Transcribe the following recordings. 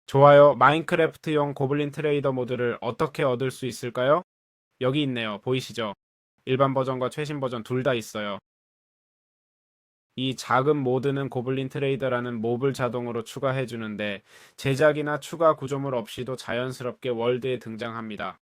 좋아요. 마인크래프트용 고블린 트레이더 모드를 어떻게 얻을 수 있을까요? 여기 있네요. 보이시죠? 일반 버전과 최신 버전 둘 다 있어요. 이 작은 모드는 고블린 트레이더라는 몹을 자동으로 추가해 주는데 제작이나 추가 구조물 없이도 자연스럽게 월드에 등장합니다.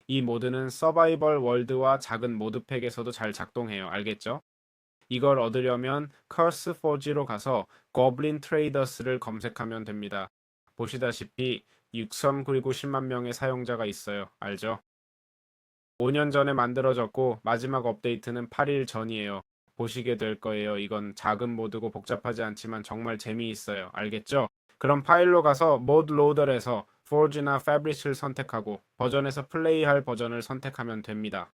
이 모드는 서바이벌 월드와 작은 모드팩에서도 잘 작동해요. 알겠죠? 이걸 얻으려면 커스 포지로 가서 고블린 트레이더스를 검색하면 됩니다. 보시다시피 6선 그리고 10만 명의 사용자가 있어요. 알죠? 5년 전에 만들어졌고 마지막 업데이트는 8일 전이에요. 보시게 될 거예요. 이건 작은 모드고 복잡하지 않지만 정말 재미있어요. 알겠죠? 그럼 파일로 가서 모드 로더에서 Forge나 Fabric을 선택하고 버전에서 플레이할 버전을 선택하면 됩니다.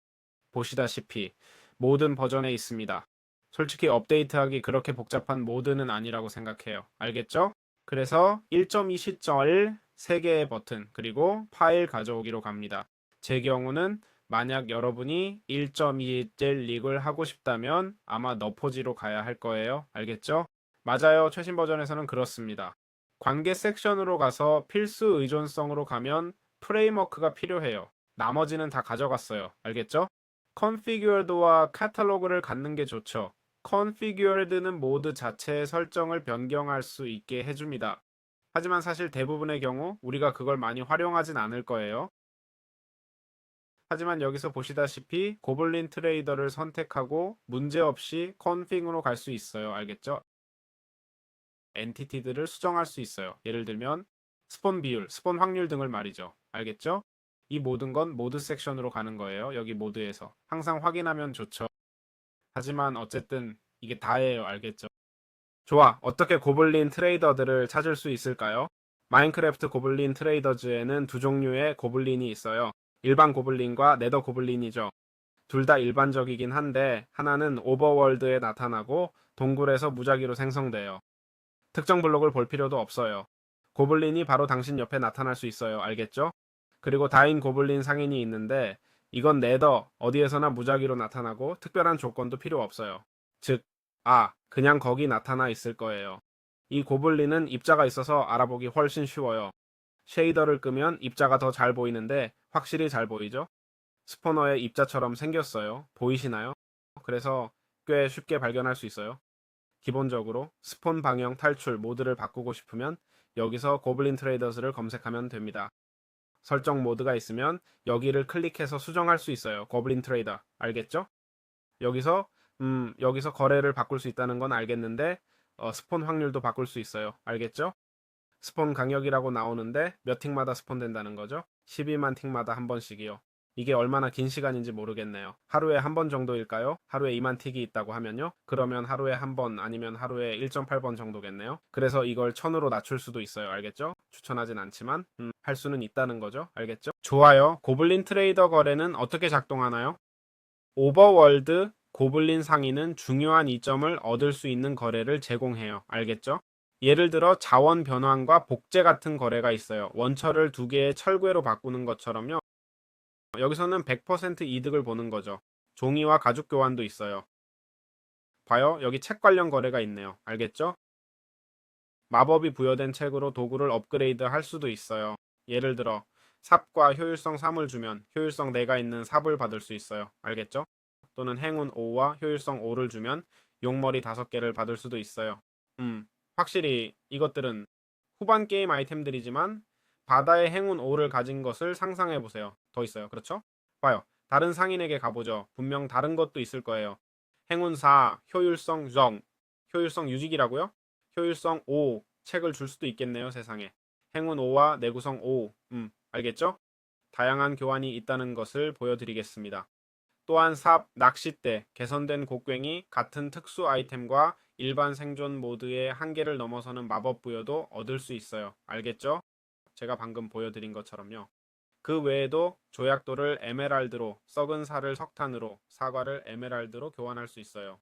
보시다시피 모든 버전에 있습니다. 솔직히 업데이트하기 그렇게 복잡한 모드는 아니라고 생각해요. 알겠죠? 그래서 1.2 시절 3개의 버튼 그리고 파일 가져오기로 갑니다. 제 경우는 만약 여러분이 1.2일 릭을 하고 싶다면 아마 너포지로 가야 할 거예요. 알겠죠? 맞아요. 최신 버전에서는 그렇습니다. 관계 섹션으로 가서 필수 의존성으로 가면 프레임워크가 필요해요. 나머지는 다 가져갔어요. 알겠죠? configured와 카탈로그를 갖는 게 좋죠. configured는 모드 자체의 설정을 변경할 수 있게 해줍니다. 하지만 사실 대부분의 경우 우리가 그걸 많이 활용하진 않을 거예요. 하지만 여기서 보시다시피 고블린 트레이더를 선택하고 문제없이 config으로 갈 수 있어요. 알겠죠? 엔티티들을 수정할 수 있어요. 예를 들면 스폰 비율, 스폰 확률 등을 말이죠. 알겠죠? 이 모든 건 모드 섹션으로 가는 거예요. 여기 모드에서. 항상 확인하면 좋죠. 하지만 어쨌든 이게 다예요. 알겠죠? 좋아. 어떻게 고블린 트레이더들을 찾을 수 있을까요? 마인크래프트 고블린 트레이더즈에는 두 종류의 고블린이 있어요. 일반 고블린과 네더 고블린이죠. 둘 다 일반적이긴 한데 하나는 오버월드에 나타나고 동굴에서 무작위로 생성돼요. 특정 블록을 볼 필요도 없어요. 고블린이 바로 당신 옆에 나타날 수 있어요. 알겠죠? 그리고 다인 고블린 상인이 있는데 이건 네더 어디에서나 무작위로 나타나고 특별한 조건도 필요 없어요. 즉, 그냥 거기 나타나 있을 거예요. 이 고블린은 입자가 있어서 알아보기 훨씬 쉬워요. 쉐이더를 끄면 입자가 더 잘 보이는데 확실히 잘 보이죠? 스포너의 입자처럼 생겼어요. 보이시나요? 그래서 꽤 쉽게 발견할 수 있어요. 기본적으로 스폰 방향 탈출 모드를 바꾸고 싶으면 여기서 고블린 트레이더스를 검색하면 됩니다. 설정 모드가 있으면 여기를 클릭해서 수정할 수 있어요. 고블린 트레이더. 알겠죠? 여기서 여기서 거래를 바꿀 수 있다는 건 알겠는데 스폰 확률도 바꿀 수 있어요. 알겠죠? 스폰 강력이라고 나오는데 몇 틱마다 스폰된다는 거죠? 12만 틱마다 한 번씩이요. 이게 얼마나 긴 시간인지 모르겠네요. 하루에 한 번 정도일까요? 하루에 2만 틱이 있다고 하면요? 그러면 하루에 한 번 아니면 하루에 1.8번 정도겠네요. 그래서 이걸 1000으로 낮출 수도 있어요. 알겠죠? 추천하진 않지만 할 수는 있다는 거죠. 알겠죠? 좋아요. 고블린 트레이더 거래는 어떻게 작동하나요? 오버월드 고블린 상인은 중요한 이점을 얻을 수 있는 거래를 제공해요. 알겠죠? 예를 들어 자원 변환과 복제 같은 거래가 있어요. 원처를 두 개의 철괴로 바꾸는 것처럼요. 여기서는 100% 이득을 보는 거죠. 종이와 가죽 교환도 있어요. 봐요. 여기 책 관련 거래가 있네요. 알겠죠? 마법이 부여된 책으로 도구를 업그레이드 할 수도 있어요. 예를 들어 삽과 효율성 3을 주면 효율성 4가 있는 삽을 받을 수 있어요. 알겠죠? 또는 행운 5와 효율성 5를 주면 용머리 5개를 받을 수도 있어요. 확실히 이것들은 후반 게임 아이템들이지만 바다의 행운 5를 가진 것을 상상해 보세요. 더 있어요. 그렇죠? 봐요. 다른 상인에게 가보죠. 분명 다른 것도 있을 거예요. 행운 4, 효율성 0, 효율성 유직이라고요? 효율성 5, 책을 줄 수도 있겠네요, 세상에. 행운 5와 내구성 5, 알겠죠? 다양한 교환이 있다는 것을 보여드리겠습니다. 또한 삽, 낚싯대, 개선된 곡괭이 같은 특수 아이템과 일반 생존 모드의 한계를 넘어서는 마법 부여도 얻을 수 있어요. 알겠죠? 제가 방금 보여드린 것처럼요. 그 외에도 조약돌을 에메랄드로, 썩은 살을 석탄으로, 사과를 에메랄드로 교환할 수 있어요.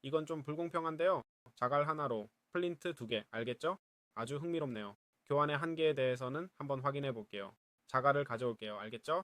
이건 좀 불공평한데요. 자갈 하나로 플린트 2개, 알겠죠? 아주 흥미롭네요. 교환의 한계에 대해서는 한번 확인해 볼게요. 자갈을 가져올게요. 알겠죠?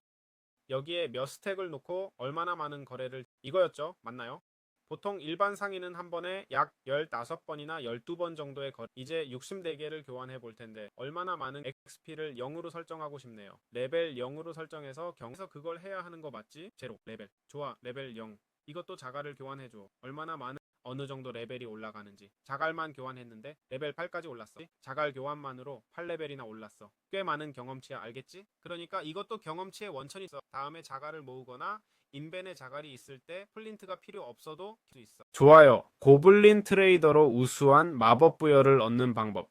여기에 몇 스택을 놓고 얼마나 많은 거래를 이거였죠? 맞나요? 보통 일반 상인은 한 번에 약 15번이나 12번 정도의 이제 64개를 교환해 볼 텐데 얼마나 많은 XP를 0으로 설정하고 싶네요. 레벨 0으로 설정해서 경에서 그걸 해야 하는 거 맞지? 제로 레벨. 좋아. 레벨 0. 이것도 자갈을 교환해 줘. 얼마나 많은 어느 정도 레벨이 올라가는지. 자갈만 교환했는데 레벨 8까지 올랐어. 자갈 교환만으로 8레벨이나 올랐어. 꽤 많은 경험치야. 알겠지? 그러니까 이것도 경험치의 원천이 있어. 다음에 자갈을 모으거나 인벤에 자갈이 있을 때 플린트가 필요 없어도 수 있어. 좋아요. 고블린 트레이더로 우수한 마법 부여를 얻는 방법.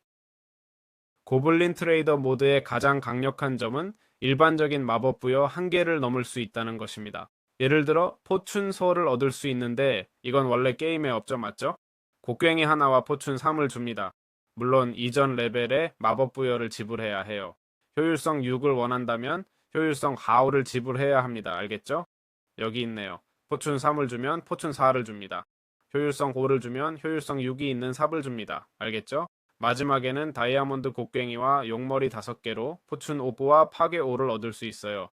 고블린 트레이더 모드의 가장 강력한 점은 일반적인 마법 부여 한계를 넘을 수 있다는 것입니다. 예를 들어 포춘 소를 얻을 수 있는데 이건 원래 게임의 업적 맞죠? 곡괭이 하나와 포춘 3을 줍니다. 물론 이전 레벨에 마법 부여를 지불해야 해요. 효율성 6을 원한다면 효율성 4를 지불해야 합니다. 알겠죠? 여기 있네요. 포춘 3을 주면 포춘 4를 줍니다. 효율성 5를 주면 효율성 6이 있는 삽을 줍니다. 알겠죠? 마지막에는 다이아몬드 곡괭이와 용머리 5개로 포춘 5와 파괴 5를 얻을 수 있어요.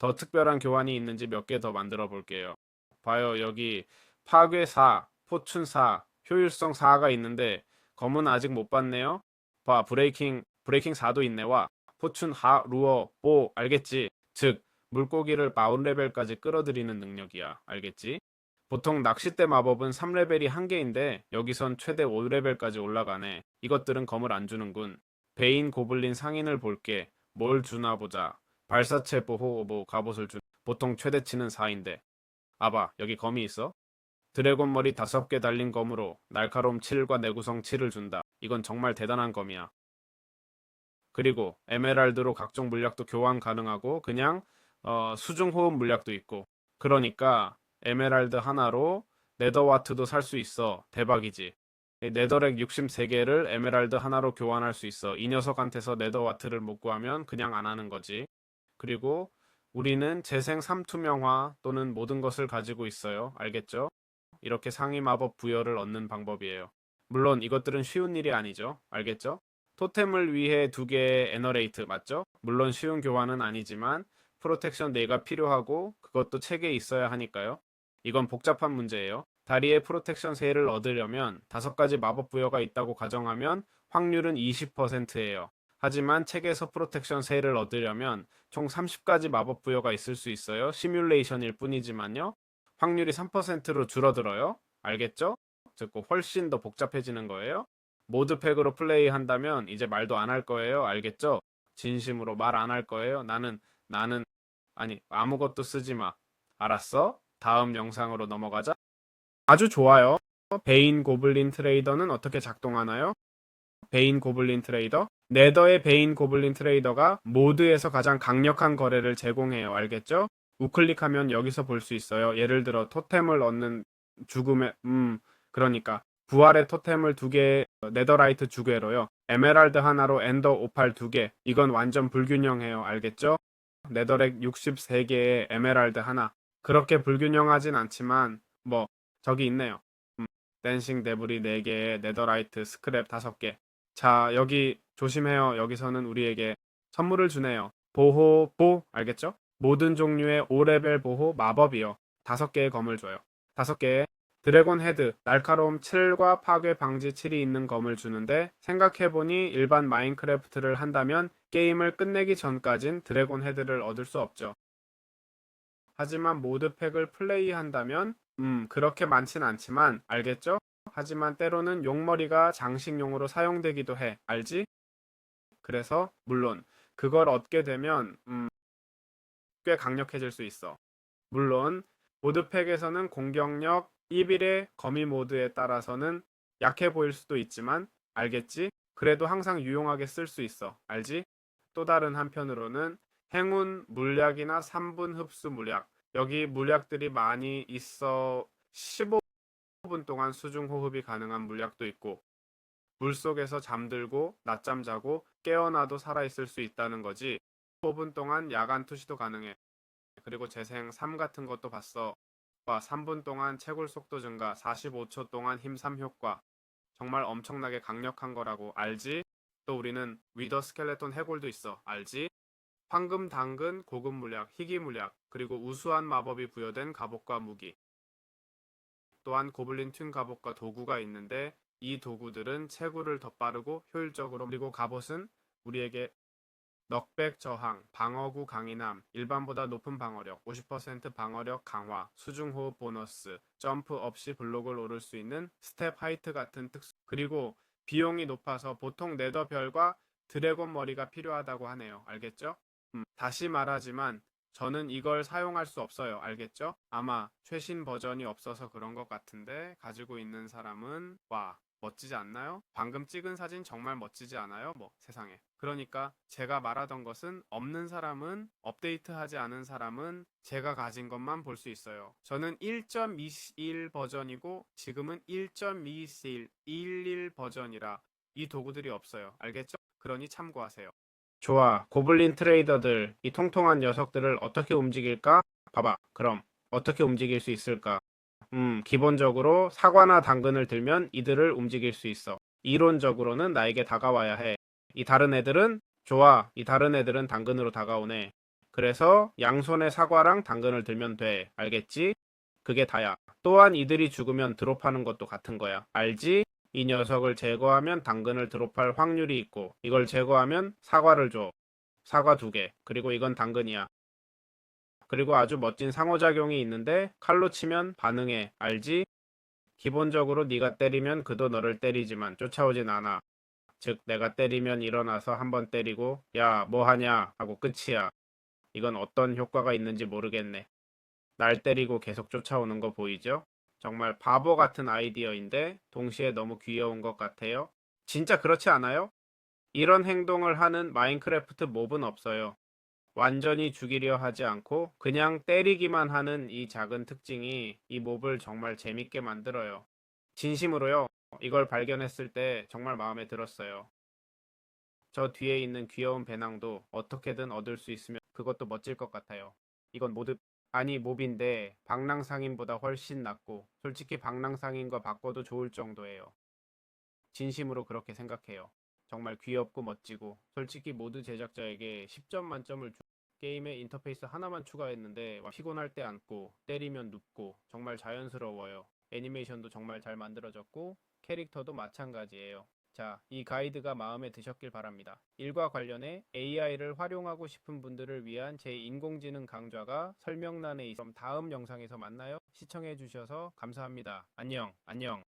더 특별한 교환이 있는지 몇 개 더 만들어 볼게요. 봐요. 여기 파괴 4, 포춘 4, 효율성 4가 있는데 검은 아직 못 봤네요. 봐. 브레이킹 4도 있네. 와. 포춘 하 루어 5 알겠지? 즉 물고기를 40레벨까지 끌어들이는 능력이야. 알겠지? 보통 낚싯대 마법은 3레벨이 한계인데 여기선 최대 5레벨까지 올라가네. 이것들은 검을 안 주는군. 베인 고블린 상인을 볼게. 뭘 주나 보자. 발사체 보호 갑옷을 주. 보통 최대치는 4인데. 아봐 여기 검이 있어? 드래곤 머리 5개 달린 검으로 날카로움 7과 내구성 7을 준다. 이건 정말 대단한 검이야. 그리고 에메랄드로 각종 물약도 교환 가능하고 그냥 수중 호흡 물약도 있고. 그러니까 에메랄드 하나로 네더와트도 살 수 있어. 대박이지. 네더렉 63개를 에메랄드 하나로 교환할 수 있어. 이 녀석한테서 네더와트를 못 구하면 그냥 안 하는 거지. 그리고 우리는 재생 3투명화 또는 모든 것을 가지고 있어요. 알겠죠? 이렇게 상위 마법 부여를 얻는 방법이에요. 물론 이것들은 쉬운 일이 아니죠. 알겠죠? 토템을 위해 2개의 에너레이트 맞죠? 물론 쉬운 교환은 아니지만 프로텍션 4가 필요하고 그것도 책에 있어야 하니까요. 이건 복잡한 문제예요. 다리에 프로텍션 3를 얻으려면 5가지 마법 부여가 있다고 가정하면 확률은 20%예요. 하지만 책에서 프로텍션 3를 얻으려면 총 30가지 마법 부여가 있을 수 있어요. 시뮬레이션일 뿐이지만요. 확률이 3%로 줄어들어요. 알겠죠? 즉 훨씬 더 복잡해지는 거예요. 모드팩으로 플레이한다면 이제 말도 안 할 거예요. 알겠죠? 진심으로 말 안 할 거예요. 나는 아니 아무것도 쓰지 마. 알았어? 다음 영상으로 넘어가자. 아주 좋아요. 베인 고블린 트레이더는 어떻게 작동하나요? 베인 고블린 트레이더? 네더의 베인 고블린 트레이더가 모드에서 가장 강력한 거래를 제공해요. 알겠죠? 우클릭하면 여기서 볼 수 있어요. 예를 들어 토템을 얻는 죽음의 그러니까 부활의 토템을 2개, 네더라이트 2개로요. 에메랄드 하나로 엔더 오팔 2개. 이건 완전 불균형해요. 알겠죠? 네더렉 63개에 에메랄드 하나. 그렇게 불균형하진 않지만 저기 있네요. 댄싱 데브리 4개에 네더라이트 스크랩 5개. 자, 여기 조심해요. 여기서는 우리에게 선물을 주네요. 알겠죠? 모든 종류의 5레벨 보호 마법이요. 5개의 검을 줘요. 5개의 드래곤 헤드, 날카로움 7과 파괴 방지 7이 있는 검을 주는데 생각해보니 일반 마인크래프트를 한다면 게임을 끝내기 전까진 드래곤 헤드를 얻을 수 없죠. 하지만 모드팩을 플레이한다면 그렇게 많진 않지만 알겠죠? 하지만 때로는 용머리가 장식용으로 사용되기도 해. 알지? 그래서 물론 그걸 얻게 되면 꽤 강력해질 수 있어. 물론 모드팩에서는 공격력 1의 거미 모드에 따라서는 약해 보일 수도 있지만 알겠지? 그래도 항상 유용하게 쓸 수 있어. 알지? 또 다른 한편으로는 행운 물약이나 3분 흡수 물약. 여기 물약들이 많이 있어 15분 동안 수중 호흡이 가능한 물약도 있고 물속에서 잠들고 낮잠 자고 깨어나도 살아있을 수 있다는 거지. 15분 동안 야간 투시도 가능해. 그리고 재생 3 같은 것도 봤어. 3분 동안 채굴 속도 증가, 45초 동안 힘 3 효과. 정말 엄청나게 강력한 거라고 알지? 또 우리는 위더 스켈레톤 해골도 있어. 알지? 황금 당근 고급 물약, 희귀 물약, 그리고 우수한 마법이 부여된 갑옷과 무기. 또한 고블린 튠 갑옷과 도구가 있는데 이 도구들은 채굴을 더 빠르고 효율적으로 그리고 갑옷은 우리에게 넉백 저항, 방어구 강인함, 일반보다 높은 방어력, 50% 방어력 강화, 수중호흡 보너스, 점프 없이 블록을 오를 수 있는 스텝 하이트 같은 특수 그리고 비용이 높아서 보통 네더별과 드래곤 머리가 필요하다고 하네요. 알겠죠? 다시 말하지만 저는 이걸 사용할 수 없어요. 알겠죠? 아마 최신 버전이 없어서 그런 것 같은데 가지고 있는 사람은 와 멋지지 않나요? 방금 찍은 사진 정말 멋지지 않아요? 뭐 세상에. 그러니까 제가 말하던 것은 없는 사람은 업데이트하지 않은 사람은 제가 가진 것만 볼 수 있어요. 저는 1.21 버전이고 지금은 1.21 버전이라 이 도구들이 없어요. 알겠죠? 그러니 참고하세요. 좋아. 고블린 트레이더들, 이 통통한 녀석들을 어떻게 움직일까? 봐봐. 그럼 어떻게 움직일 수 있을까? 기본적으로 사과나 당근을 들면 이들을 움직일 수 있어. 이론적으로는 나에게 다가와야 해. 이 다른 애들은 좋아. 이 다른 애들은 당근으로 다가오네. 그래서 양손에 사과랑 당근을 들면 돼. 알겠지? 그게 다야. 또한 이들이 죽으면 드롭하는 것도 같은 거야. 알지? 이 녀석을 제거하면 당근을 드롭할 확률이 있고 이걸 제거하면 사과를 줘. 사과 2개. 그리고 이건 당근이야. 그리고 아주 멋진 상호작용이 있는데 칼로 치면 반응해. 알지? 기본적으로 네가 때리면 그도 너를 때리지만 쫓아오진 않아. 즉 내가 때리면 일어나서 한번 때리고 야 뭐하냐 하고 끝이야. 이건 어떤 효과가 있는지 모르겠네. 날 때리고 계속 쫓아오는 거 보이죠? 정말 바보 같은 아이디어인데 동시에 너무 귀여운 것 같아요. 진짜 그렇지 않아요? 이런 행동을 하는 마인크래프트 몹은 없어요. 완전히 죽이려 하지 않고 그냥 때리기만 하는 이 작은 특징이 이 몹을 정말 재밌게 만들어요. 진심으로요. 이걸 발견했을 때 정말 마음에 들었어요. 저 뒤에 있는 귀여운 배낭도 어떻게든 얻을 수 있으면 그것도 멋질 것 같아요. 이건 모두 아니 몹인데 방랑상인보다 훨씬 낫고 솔직히 방랑상인과 바꿔도 좋을 정도예요. 진심으로 그렇게 생각해요. 정말 귀엽고 멋지고 솔직히 모드 제작자에게 10점 만점을 주 게임에 인터페이스 하나만 추가했는데 피곤할 때 앉고 때리면 눕고 정말 자연스러워요. 애니메이션도 정말 잘 만들어졌고 캐릭터도 마찬가지예요. 자, 이 가이드가 마음에 드셨길 바랍니다. 일과 관련해 AI를 활용하고 싶은 분들을 위한 제 인공지능 강좌가 설명란에 있어 다음 영상에서 만나요. 시청해주셔서 감사합니다. 안녕, 안녕.